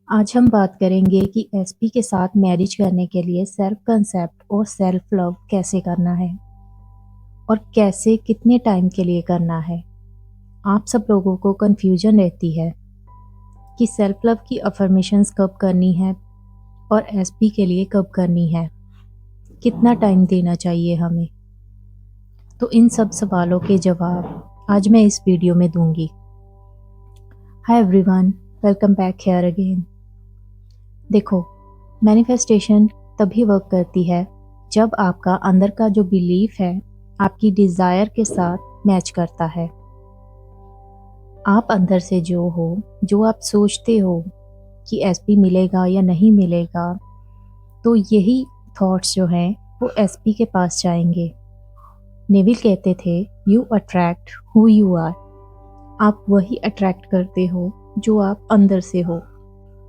आज हम बात करेंगे कि एसपी के साथ मैरिज करने के लिए सेल्फ कंसेप्ट और सेल्फ लव कैसे करना है और कैसे कितने टाइम के लिए करना है। आप सब लोगों को कन्फ्यूजन रहती है कि सेल्फ लव की अफर्मेशंस कब करनी है और एसपी के लिए कब करनी है, कितना टाइम देना चाहिए हमें। तो इन सब सवालों के जवाब आज मैं इस वीडियो में दूंगी। Hi everyone, welcome back here again. देखो, मैनिफेस्टेशन तभी वर्क करती है जब आपका अंदर का जो बिलीफ है आपकी डिज़ायर के साथ मैच करता है। आप अंदर से जो हो, जो आप सोचते हो कि एसपी मिलेगा या नहीं मिलेगा, तो यही थॉट्स जो हैं वो एसपी के पास जाएंगे। नेविल कहते थे, you attract who you are. आप वही अट्रैक्ट करते हो जो आप अंदर से हो।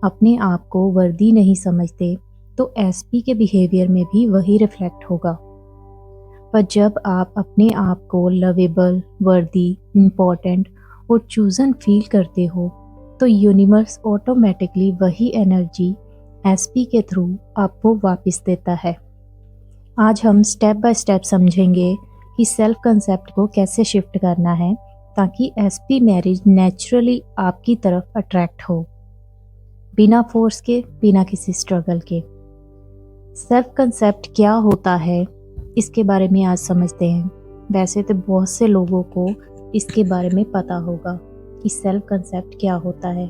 अपने आप को वर्दी नहीं समझते तो एसपी के बिहेवियर में भी वही रिफ्लेक्ट होगा। पर जब आप अपने आप को लवेबल, वर्दी, इम्पोर्टेंट और चूजन फील करते हो तो यूनिवर्स ऑटोमेटिकली वही एनर्जी एसपी के थ्रू आपको वापस देता है। आज हम स्टेप बाय स्टेप समझेंगे कि सेल्फ कंसेप्ट को कैसे शिफ्ट करना है ताकि एसपी मैरिज नेचुरली आपकी तरफ अट्रैक्ट हो, बिना फोर्स के, बिना किसी स्ट्रगल के। सेल्फ कंसेप्ट क्या होता है इसके बारे में आज समझते हैं। वैसे तो बहुत से लोगों को इसके बारे में पता होगा कि सेल्फ कंसेप्ट क्या होता है,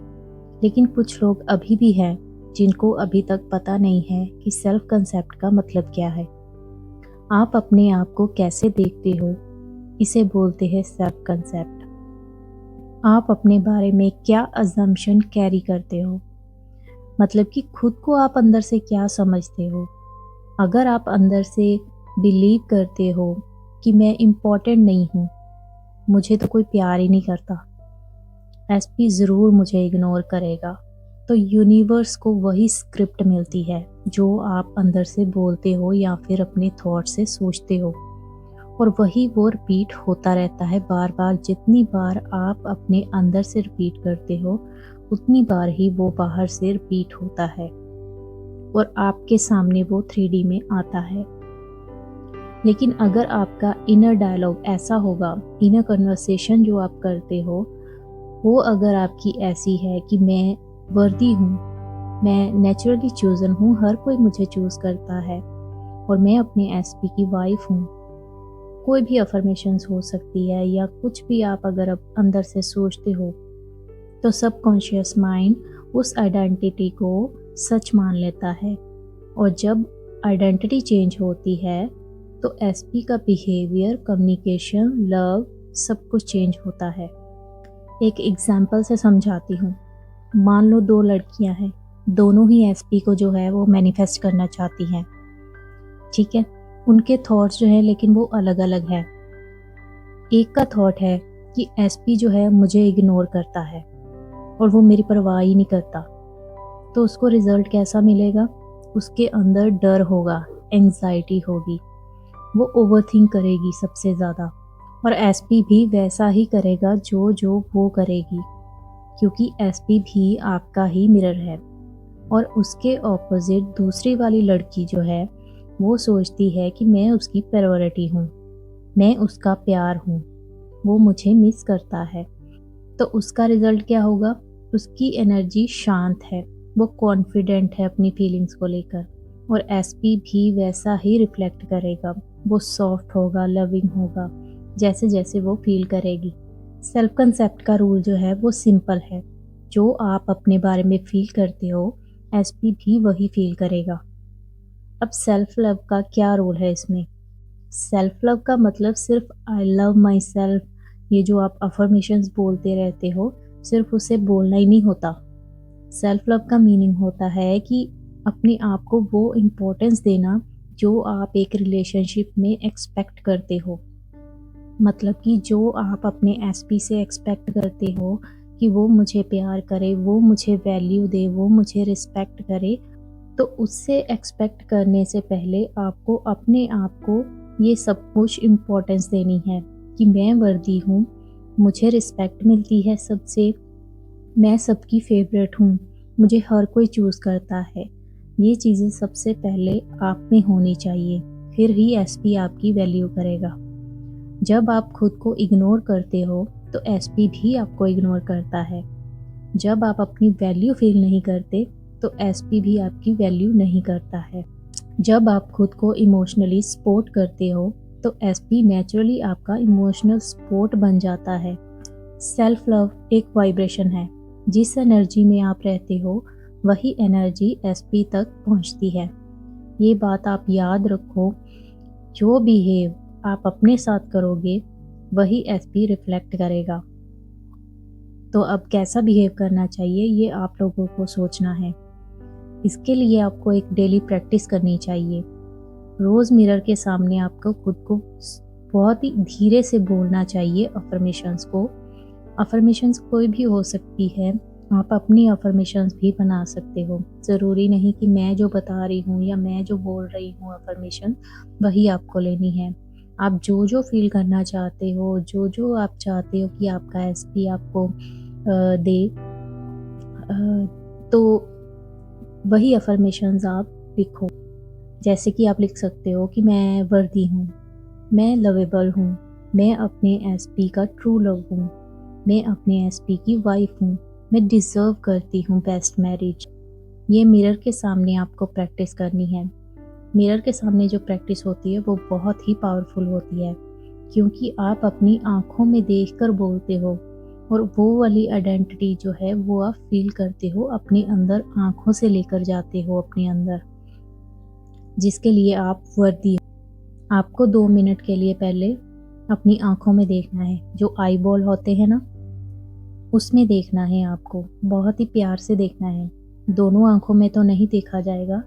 लेकिन कुछ लोग अभी भी हैं जिनको अभी तक पता नहीं है कि सेल्फ कंसेप्ट का मतलब क्या है। आप अपने आप को कैसे देखते हो, इसे बोलते हैं सेल्फ कंसेप्ट। आप अपने बारे में क्या अजम्पशन कैरी करते हो, मतलब कि खुद को आप अंदर से क्या समझते हो। अगर आप अंदर से बिलीव करते हो कि मैं इम्पोर्टेंट नहीं हूँ, मुझे तो कोई प्यार ही नहीं करता, एसपी ज़रूर मुझे इग्नोर करेगा, तो यूनिवर्स को वही स्क्रिप्ट मिलती है जो आप अंदर से बोलते हो या फिर अपने थॉट से सोचते हो, और वही वो रिपीट होता रहता है बार बार। जितनी बार आप अपने अंदर से रिपीट करते हो उतनी बार ही वो बाहर से रिपीट होता है और आपके सामने वो 3D में आता है। लेकिन अगर आपका इनर डायलॉग ऐसा होगा, इनर कन्वर्सेशन जो आप करते हो वो अगर आपकी ऐसी है कि मैं वर्दी हूँ, मैं नेचुरली चूजन हूँ, हर कोई मुझे चूज करता है और मैं अपने एसपी की वाइफ हूँ, कोई भी अफर्मेशंस हो सकती है या कुछ भी आप अगर अब अंदर से सोचते हो, तो सबकॉन्शियस माइंड उस आइडेंटिटी को सच मान लेता है। और जब आइडेंटिटी चेंज होती है तो एसपी का बिहेवियर, कम्युनिकेशन, लव सब कुछ चेंज होता है। एक एग्जाम्पल से समझाती हूँ। मान लो 2 लड़कियां हैं, दोनों ही एसपी को जो है वो मैनिफेस्ट करना चाहती हैं, ठीक है। उनके थॉट्स जो है लेकिन वो अलग अलग है। एक का थॉट है कि एसपी जो है मुझे इग्नोर करता है और वो मेरी परवाह ही नहीं करता, तो उसको रिजल्ट कैसा मिलेगा? उसके अंदर डर होगा, एंजाइटी होगी, वो ओवरथिंक करेगी सबसे ज़्यादा, और एसपी भी वैसा ही करेगा जो जो वो करेगी, क्योंकि एसपी भी आपका ही मिरर है। और उसके ऑपोजिट दूसरी वाली लड़की जो है वो सोचती है कि मैं उसकी प्रायोरिटी हूँ, मैं उसका प्यार हूँ, वो मुझे मिस करता है। तो उसका रिजल्ट क्या होगा? उसकी एनर्जी शांत है, वो कॉन्फिडेंट है अपनी फीलिंग्स को लेकर, और एसपी भी वैसा ही रिफ्लेक्ट करेगा, वो सॉफ्ट होगा, लविंग होगा, जैसे जैसे वो फील करेगी। सेल्फ कंसेप्ट का रूल जो है वो सिंपल है, जो आप अपने बारे में फील करते हो एसपी भी वही फील करेगा। अब सेल्फ लव का क्या रोल है इसमें? सेल्फ लव का मतलब सिर्फ आई लव माई सेल्फ, ये जो आप अफर्मेशंस बोलते रहते हो, सिर्फ उसे बोलना ही नहीं होता। सेल्फ लव का मीनिंग होता है कि अपने आप को वो इम्पोर्टेंस देना जो आप एक रिलेशनशिप में एक्सपेक्ट करते हो। मतलब कि जो आप अपने एसपी से एक्सपेक्ट करते हो कि वो मुझे प्यार करे, वो मुझे वैल्यू दे, वो मुझे रिस्पेक्ट करे, तो उससे एक्सपेक्ट करने से पहले आपको अपने आप को ये सब कुछ इम्पोर्टेंस देनी है कि मैं वर्दी हूँ, मुझे रिस्पेक्ट मिलती है सबसे, मैं सबकी फेवरेट हूँ, मुझे हर कोई चूज़ करता है। ये चीज़ें सबसे पहले आप में होनी चाहिए, फिर ही एसपी आपकी वैल्यू करेगा। जब आप खुद को इग्नोर करते हो, तो एसपी भी आपको इग्नोर करता है। जब आप अपनी वैल्यू फ़ील नहीं करते, तो एसपी भी आपकी वैल्यू नहीं करता है। जब आप खुद को इमोशनली सपोर्ट करते हो, तो एसपी नेचुरली आपका इमोशनल सपोर्ट बन जाता है। सेल्फ लव एक वाइब्रेशन है। जिस एनर्जी में आप रहते हो, वही एनर्जी एसपी तक पहुंचती है। ये बात आप याद रखो, जो बिहेव आप अपने साथ करोगे, वही एसपी रिफ्लेक्ट करेगा। तो अब कैसा बिहेव करना चाहिए, ये आप लोगों को सोचना है। इसके लिए आपको एक डेली प्रैक्टिस करनी चाहिए। रोज़ मिरर के सामने आपको खुद को बहुत ही धीरे से बोलना चाहिए अफर्मेशंस को। अफर्मेशंस कोई भी हो सकती है, आप अपनी अफर्मेशंस भी बना सकते हो। ज़रूरी नहीं कि मैं जो बता रही हूँ या मैं जो बोल रही हूँ अफर्मेशन, वही आपको लेनी है। आप जो जो फील करना चाहते हो, जो जो आप चाहते हो कि आपका एसपी आपको दे, तो वही अफर्मेशंस आप लिखो। जैसे कि आप लिख सकते हो कि मैं वर्दी हूँ, मैं लवेबल हूँ, मैं अपने एसपी का ट्रू लव हूँ, मैं अपने एसपी की वाइफ हूँ, मैं डिज़र्व करती हूँ बेस्ट मैरिज। ये मिरर के सामने आपको प्रैक्टिस करनी है। मिरर के सामने जो प्रैक्टिस होती है वो बहुत ही पावरफुल होती है, क्योंकि आप अपनी आँखों में देखकर बोलते हो और वो वाली आइडेंटिटी जो है वो आप फील करते हो अपने अंदर, आँखों से लेकर जाते हो अपने अंदर, जिसके लिए आप वर्दी हो। आपको 2 मिनट के लिए पहले अपनी आँखों में देखना है। जो आई बॉल होते हैं ना, उसमें देखना है आपको, बहुत ही प्यार से देखना है। दोनों आँखों में तो नहीं देखा जाएगा,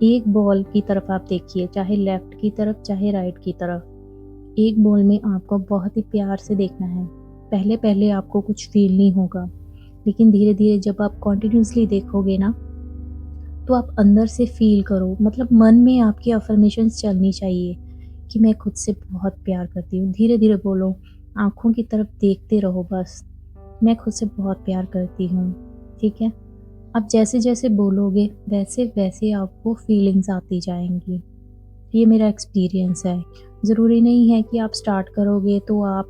एक बॉल की तरफ आप देखिए, चाहे लेफ्ट की तरफ चाहे राइट की तरफ। एक बॉल में आपको बहुत ही प्यार से देखना है। पहले-पहले आपको कुछ फ़ील नहीं होगा, लेकिन धीरे-धीरे जब आप कंटिन्यूअसली देखोगे ना, तो आप अंदर से फ़ील करो, मतलब मन में आपकी अफ़र्मेशंस चलनी चाहिए कि मैं खुद से बहुत प्यार करती हूँ। धीरे-धीरे बोलो, आँखों की तरफ देखते रहो बस, मैं खुद से बहुत प्यार करती हूँ, ठीक है? आप जैसे-जैसे बोलोगे, वैसे-वैसे आपको फीलिंग्स आती जाएँगी। ये मेरा एक्सपीरियंस है। ज़रूरी नहीं है कि आप स्टार्ट करोगे तो आप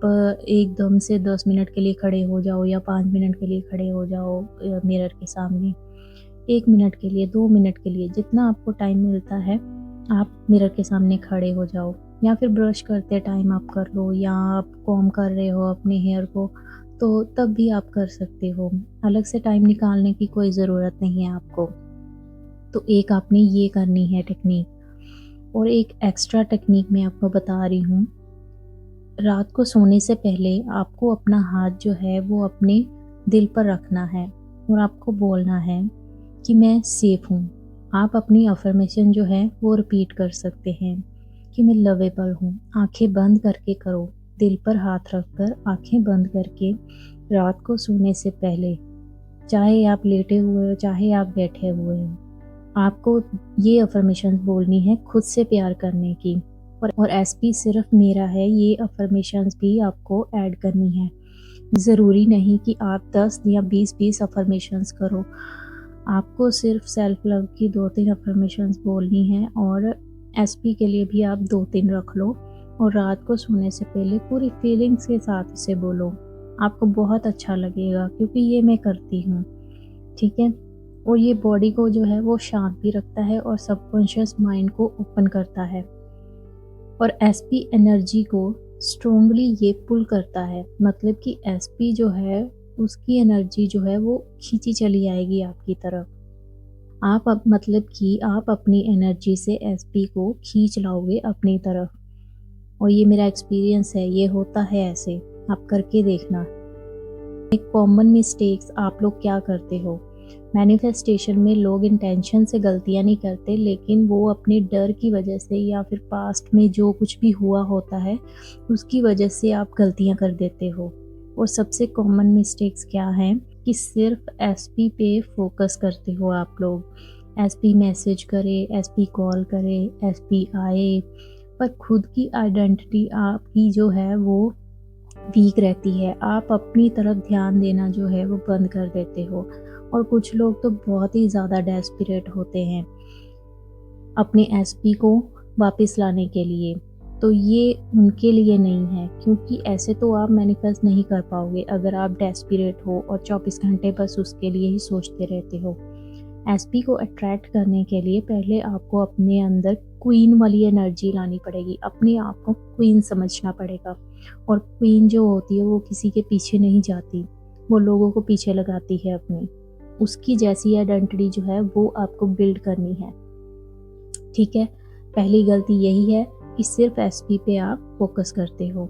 एकदम से 10 मिनट के लिए खड़े हो जाओ या 5 मिनट के लिए खड़े हो जाओ मिरर के सामने। 1 मिनट के लिए, 2 मिनट के लिए, जितना आपको टाइम मिलता है, आप मिरर के सामने खड़े हो जाओ, या फिर ब्रश करते टाइम आप कर लो, या आप कॉम्ब कर रहे हो अपने हेयर को, तो तब भी आप कर सकते हो। अलग से टाइम निकालने की कोई ज़रूरत नहीं है आपको। तो एक आपने ये करनी है टेक्नीक, और एक एक्स्ट्रा टेक्नीक मैं आपको बता रही हूँ। रात को सोने से पहले आपको अपना हाथ जो है वो अपने दिल पर रखना है और आपको बोलना है कि मैं सेफ हूँ। आप अपनी अफ़र्मेशन जो है वो रिपीट कर सकते हैं कि मैं लवेबल हूँ। आँखें बंद करके करो, दिल पर हाथ रखकर आँखें बंद करके रात को सोने से पहले, चाहे आप लेटे हुए हो, चाहे आप बैठे हुए हो, आपको ये अफ़र्मेशंस बोलनी है खुद से प्यार करने की। और एसपी सिर्फ मेरा है, ये अफ़र्मेशंस भी आपको ऐड करनी है। ज़रूरी नहीं कि आप 10 या 20-20 अफ़र्मेशंस करो। आपको सिर्फ सेल्फ लव की 2-3 अफ़र्मेशंस बोलनी है, और एसपी के लिए भी आप 2-3 रख लो, और रात को सोने से पहले पूरी फीलिंग्स के साथ इसे बोलो। आपको बहुत अच्छा लगेगा, क्योंकि ये मैं करती हूँ, ठीक है? और ये बॉडी को जो है वो शांत भी रखता है और सबकॉन्शियस माइंड को ओपन करता है, और एसपी एनर्जी को स्ट्रोंगली ये पुल करता है। मतलब कि एसपी जो है, उसकी एनर्जी जो है वो खींची चली आएगी आपकी तरफ। आप अब मतलब कि आप अपनी एनर्जी से एसपी को खींच लाओगे अपनी तरफ, और ये मेरा एक्सपीरियंस है, ये होता है ऐसे, आप करके देखना। एक कॉमन मिस्टेक्स आप लोग क्या करते हो, मैनिफेस्टेशन में लोग इंटेंशन से गलतियाँ नहीं करते, लेकिन वो अपने डर की वजह से या फिर पास्ट में जो कुछ भी हुआ होता है उसकी वजह से आप गलतियाँ कर देते हो। और सबसे कॉमन मिस्टेक्स क्या हैं कि सिर्फ एसपी पे फोकस करते हो आप लोग। एसपी मैसेज करे, एसपी कॉल करे, एसपी आए, पर खुद की आइडेंटिटी आपकी जो है वो वीक रहती है। आप अपनी तरफ ध्यान देना जो है वो बंद कर देते हो, और कुछ लोग तो बहुत ही ज़्यादा डेस्परेट होते हैं अपने एसपी को वापस लाने के लिए। तो ये उनके लिए नहीं है, क्योंकि ऐसे तो आप मैनिफेस्ट नहीं कर पाओगे अगर आप डेस्परेट हो और 24 घंटे बस उसके लिए ही सोचते रहते हो। एसपी को अट्रैक्ट करने के लिए पहले आपको अपने अंदर क्वीन वाली एनर्जी लानी पड़ेगी, अपने आप को क्वीन समझना पड़ेगा। और क्वीन जो होती है वो किसी के पीछे नहीं जाती, वो लोगों को पीछे लगाती है अपनी। उसकी जैसी आइडेंटिटी जो है वो आपको बिल्ड करनी है, ठीक है। पहली गलती यही है कि सिर्फ एसपी पे आप फोकस करते हो।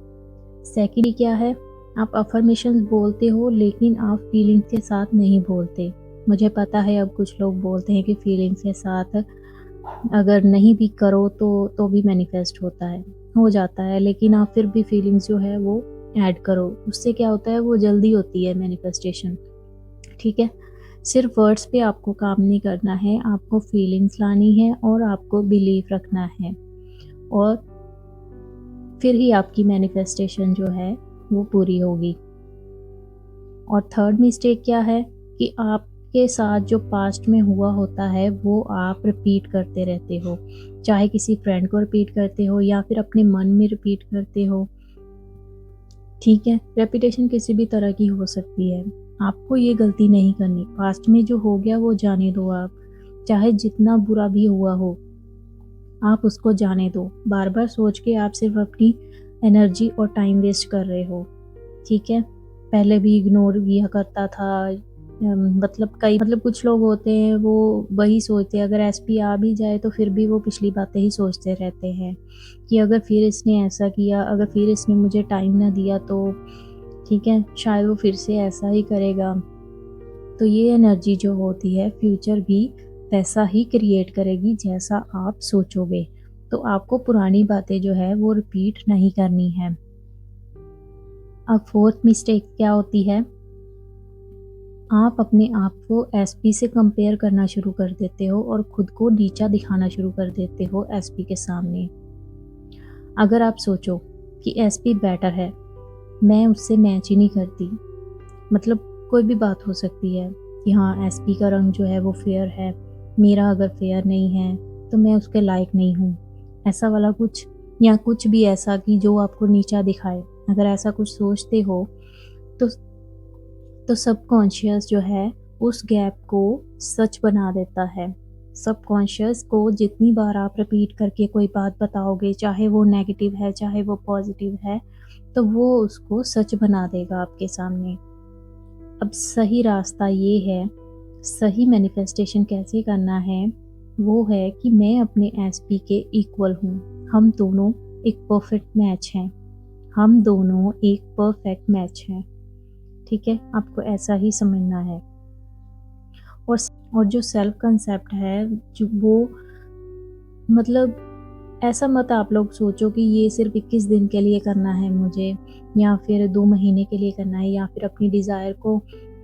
सेकेंडली क्या है, आप अफर्मेशंस बोलते हो लेकिन आप फीलिंग्स के साथ नहीं बोलते। मुझे पता है अब कुछ लोग बोलते हैं कि फीलिंग्स के साथ अगर नहीं भी करो तो भी मैनिफेस्ट होता है, हो जाता है, लेकिन आप फिर भी फीलिंग्स जो है वो ऐड करो। उससे क्या होता है, वो जल्दी होती है मैनिफेस्टेशन, ठीक है। सिर्फ वर्ड्स पे आपको काम नहीं करना है, आपको फीलिंग्स लानी है और आपको बिलीव रखना है, और फिर ही आपकी मैनिफेस्टेशन जो है वो पूरी होगी। और थर्ड मिस्टेक क्या है कि आपके साथ जो पास्ट में हुआ होता है वो आप रिपीट करते रहते हो, चाहे किसी फ्रेंड को रिपीट करते हो या फिर अपने मन में रिपीट करते हो, ठीक है। रेपिटेशन किसी भी तरह की हो सकती है, आपको ये गलती नहीं करनी। पास्ट में जो हो गया वो जाने दो, आप चाहे जितना बुरा भी हुआ हो आप उसको जाने दो। बार बार सोच के आप सिर्फ अपनी एनर्जी और टाइम वेस्ट कर रहे हो, ठीक है। पहले भी इग्नोर किया करता था, मतलब कुछ लोग होते हैं वो वही सोचते हैं, अगर एसपी आ भी जाए तो फिर भी वो पिछली बातें ही सोचते रहते हैं कि अगर फिर इसने ऐसा किया, अगर फिर इसने मुझे टाइम ना दिया तो ठीक है, शायद वो फिर से ऐसा ही करेगा। तो ये एनर्जी जो होती है फ्यूचर भी वैसा ही क्रिएट करेगी जैसा आप सोचोगे। तो आपको पुरानी बातें जो है वो रिपीट नहीं करनी है। अब फोर्थ मिस्टेक क्या होती है, आप अपने आप को एसपी से कंपेयर करना शुरू कर देते हो और खुद को नीचा दिखाना शुरू कर देते हो एसपी के सामने। अगर आप सोचो कि एसपी बेटर है, मैं उससे मैच ही नहीं करती, मतलब कोई भी बात हो सकती है कि हाँ एसपी का रंग जो है वो फेयर है, मेरा अगर फेयर नहीं है तो मैं उसके लायक नहीं हूँ, ऐसा वाला कुछ, या कुछ भी ऐसा कि जो आपको नीचा दिखाए। अगर ऐसा कुछ सोचते हो तो सबकॉन्शियस जो है उस गैप को सच बना देता है। सबकॉन्शियस को जितनी बार आप रिपीट करके कोई बात बताओगे, चाहे वो नेगेटिव है चाहे वो पॉजिटिव है, तो वो उसको सच बना देगा आपके सामने। अब सही रास्ता ये है, सही मैनिफेस्टेशन कैसे करना है, वो है कि मैं अपने एसपी के इक्वल हूँ, हम दोनों एक परफेक्ट मैच हैं, हम दोनों एक परफेक्ट मैच हैं, ठीक है। आपको ऐसा ही समझना है। और जो सेल्फ कंसेप्ट है जो वो, मतलब ऐसा मत आप लोग सोचो कि ये सिर्फ 21 दिन के लिए करना है मुझे, या फिर 2 महीने के लिए करना है, या फिर अपनी डिज़ायर को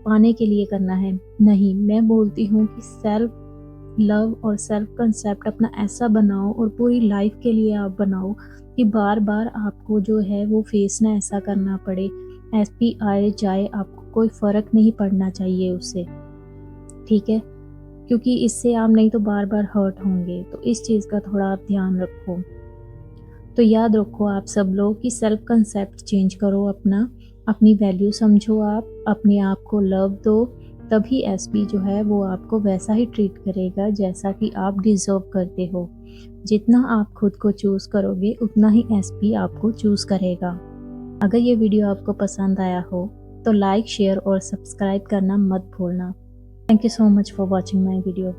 पाने के लिए करना है। नहीं, मैं बोलती हूँ कि सेल्फ लव और सेल्फ कंसेप्ट अपना ऐसा बनाओ और पूरी लाइफ के लिए आप बनाओ कि बार बार आपको जो है वो फेस ना ऐसा करना पड़े। एसपी आए जाए आपको कोई फ़र्क नहीं पड़ना चाहिए उससे, ठीक है, क्योंकि इससे आप नहीं तो बार बार हर्ट होंगे। तो इस चीज़ का थोड़ा आप ध्यान रखो। तो याद रखो आप सब लोग कि सेल्फ कंसेप्ट चेंज करो अपना, अपनी वैल्यू समझो, आप अपने आप को लव दो, तभी एसपी जो है वो आपको वैसा ही ट्रीट करेगा जैसा कि आप डिज़र्व करते हो। जितना आप खुद को चूज़ करोगे उतना ही एसपी आपको चूज़ करेगा। अगर ये वीडियो आपको पसंद आया हो तो लाइक, शेयर और सब्सक्राइब करना मत भूलना। Thank you so much for watching my video.